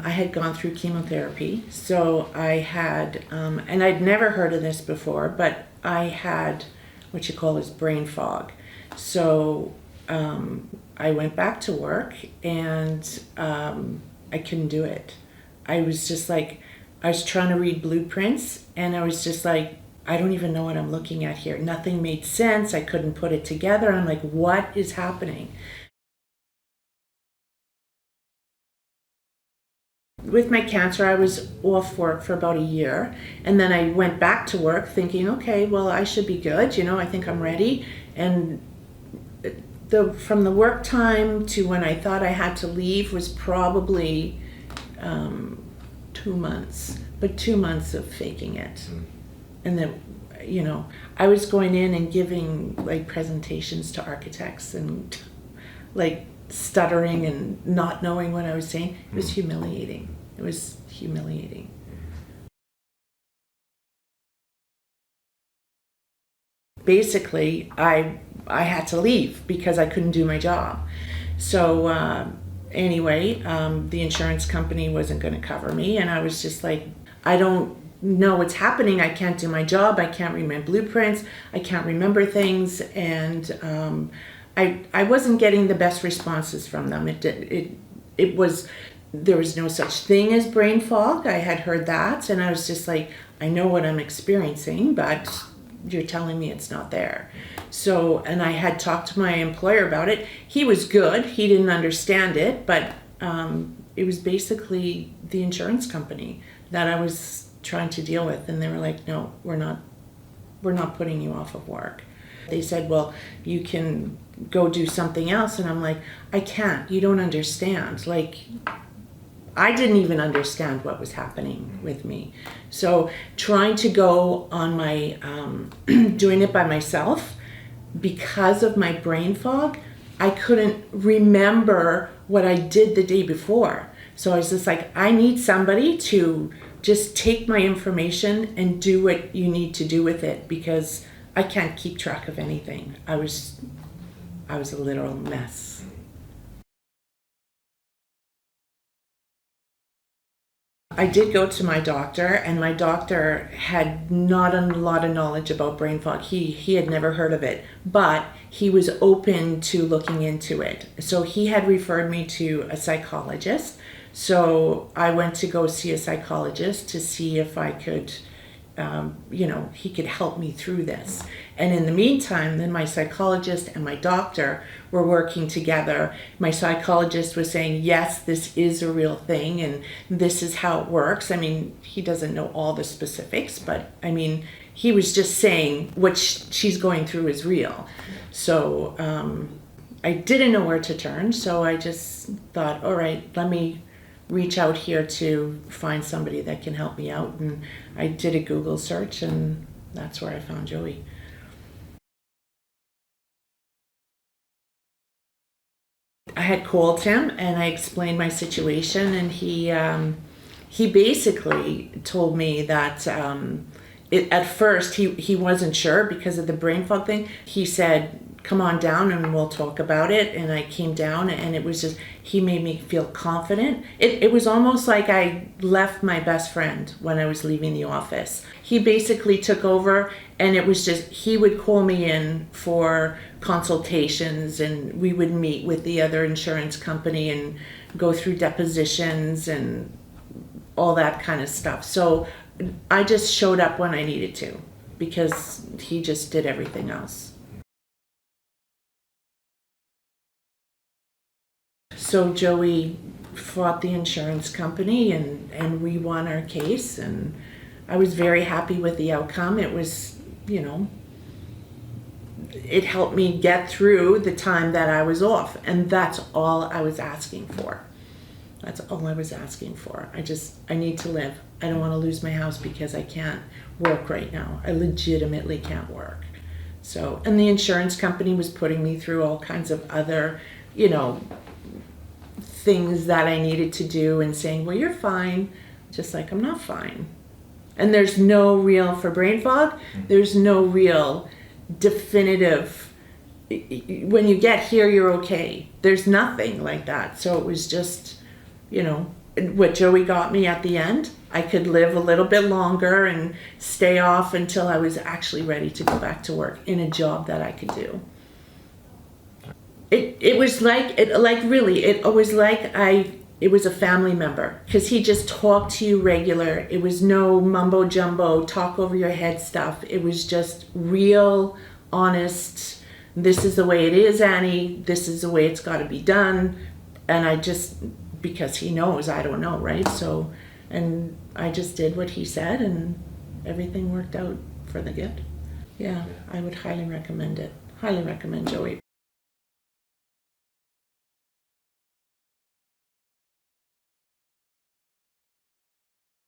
I had gone through chemotherapy, so I had, and I'd never heard of this before, but I had what you call brain fog. So I went back to work and I couldn't do it. I was just like, I was trying to read blueprints and I was just like, I don't even know what I'm looking at here. Nothing made sense. I couldn't put it together. I'm like, what is happening? With my cancer, I was off work for about a year, and then I went back to work thinking, okay, well, I should be good, I think I'm ready. And from the work time to when I thought I had to leave was probably 2 months, but 2 months of faking it. And then, I was going in and giving like presentations to architects and like stuttering and not knowing what I was saying. It was humiliating. It was humiliating. Basically, I had to leave because I couldn't do my job. So anyway, the insurance company wasn't going to cover me, and I was just like, I don't know what's happening. I can't do my job. I can't read my blueprints. I can't remember things, and I wasn't getting the best responses from them. It was, there was no such thing as brain fog. I had heard that, and I was just like, I know what I'm experiencing, but you're telling me it's not there. So, and I had talked to my employer about it. He was good. He didn't understand it, but it was basically the insurance company that I was trying to deal with, and they were like, no, we're not putting you off of work. They said, well, you can go do something else. And I'm like, I can't. You don't understand. Like, I didn't even understand what was happening with me. So trying to go on my, doing it by myself, because of my brain fog, I couldn't remember what I did the day before. So I was just like, I need somebody to just take my information and do what you need to do with it, because I can't keep track of anything. I was a literal mess. I did go to my doctor, and my doctor had not a lot of knowledge about brain fog. He had never heard of it, but he was open to looking into it. So he had referred me to a psychologist. So I went to go see a psychologist to see if I could, he could help me through this. And in the meantime, then my psychologist and my doctor were working together. My psychologist was saying, yes, this is a real thing, and this is how it works. I mean, he doesn't know all the specifics, but I mean, he was just saying what she's going through is real. So I didn't know where to turn, so I just thought, all right, let me reach out here to find somebody that can help me out. And I did a Google search, and that's where I found Joey. I had called him and I explained my situation, and he basically told me that at first he wasn't sure because of the brain fog thing. He said, come on down and we'll talk about it. And I came down, and it was just, he made me feel confident. It was almost like I left my best friend when I was leaving the office. He basically took over, and it was just, he would call me in for consultations, and we would meet with the other insurance company and go through depositions and all that kind of stuff. So I just showed up when I needed to, because he just did everything else. So Joey fought the insurance company, and we won our case, and I was very happy with the outcome. It was, it helped me get through the time that I was off, and that's all I was asking for. That's all I was asking for. I need to live. I don't want to lose my house because I can't work right now. I legitimately can't work. So, and the insurance company was putting me through all kinds of other, things that I needed to do, and saying, well, you're fine. Just like, I'm not fine. And there's no real, for brain fog, there's no real definitive, when you get here, you're okay. There's nothing like that. So it was just, what Joey got me at the end. I could live a little bit longer and stay off until I was actually ready to go back to work in a job that I could do. It was like it was a family member, because he just talked to you regular. It was no mumbo jumbo, talk over your head stuff. It was just real, honest. This is the way it is, Annie. This is the way it's got to be done. And I just, because he knows, I don't know, right? So, and I just did what he said, and everything worked out for the good. Yeah, I would highly recommend it. Highly recommend Joey